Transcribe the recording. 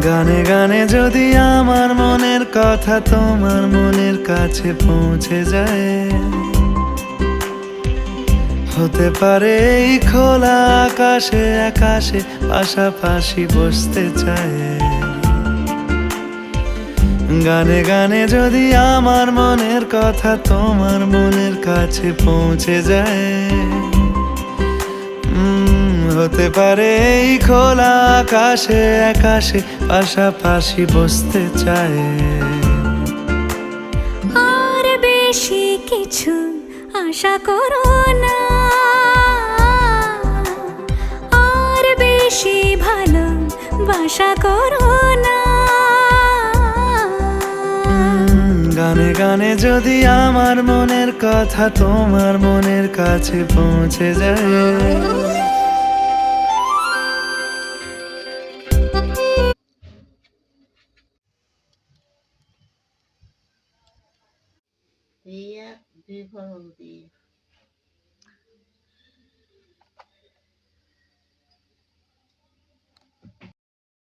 গানে গানে যদি আমার মনের কথা তোমার মনের কাছে পৌঁছে যায়, হতে পারে এই খোলা আকাশে আকাশে পাশাপাশি বসতে চায়। গানে গানে যদি আমার মনের কথা তোমার মনের কাছে পৌঁছে যায়, হতে পারে এই খোলা আকাশে আকাশে পাশাপাশি বসতে চায়। আর বেশি কিছু আশা করো না, আর বেশি ভালোবাসা করো না। গানে গানে যদি আমার মনের কথা তোমার মনের কাছে পৌঁছে যায়। Via Vivaldi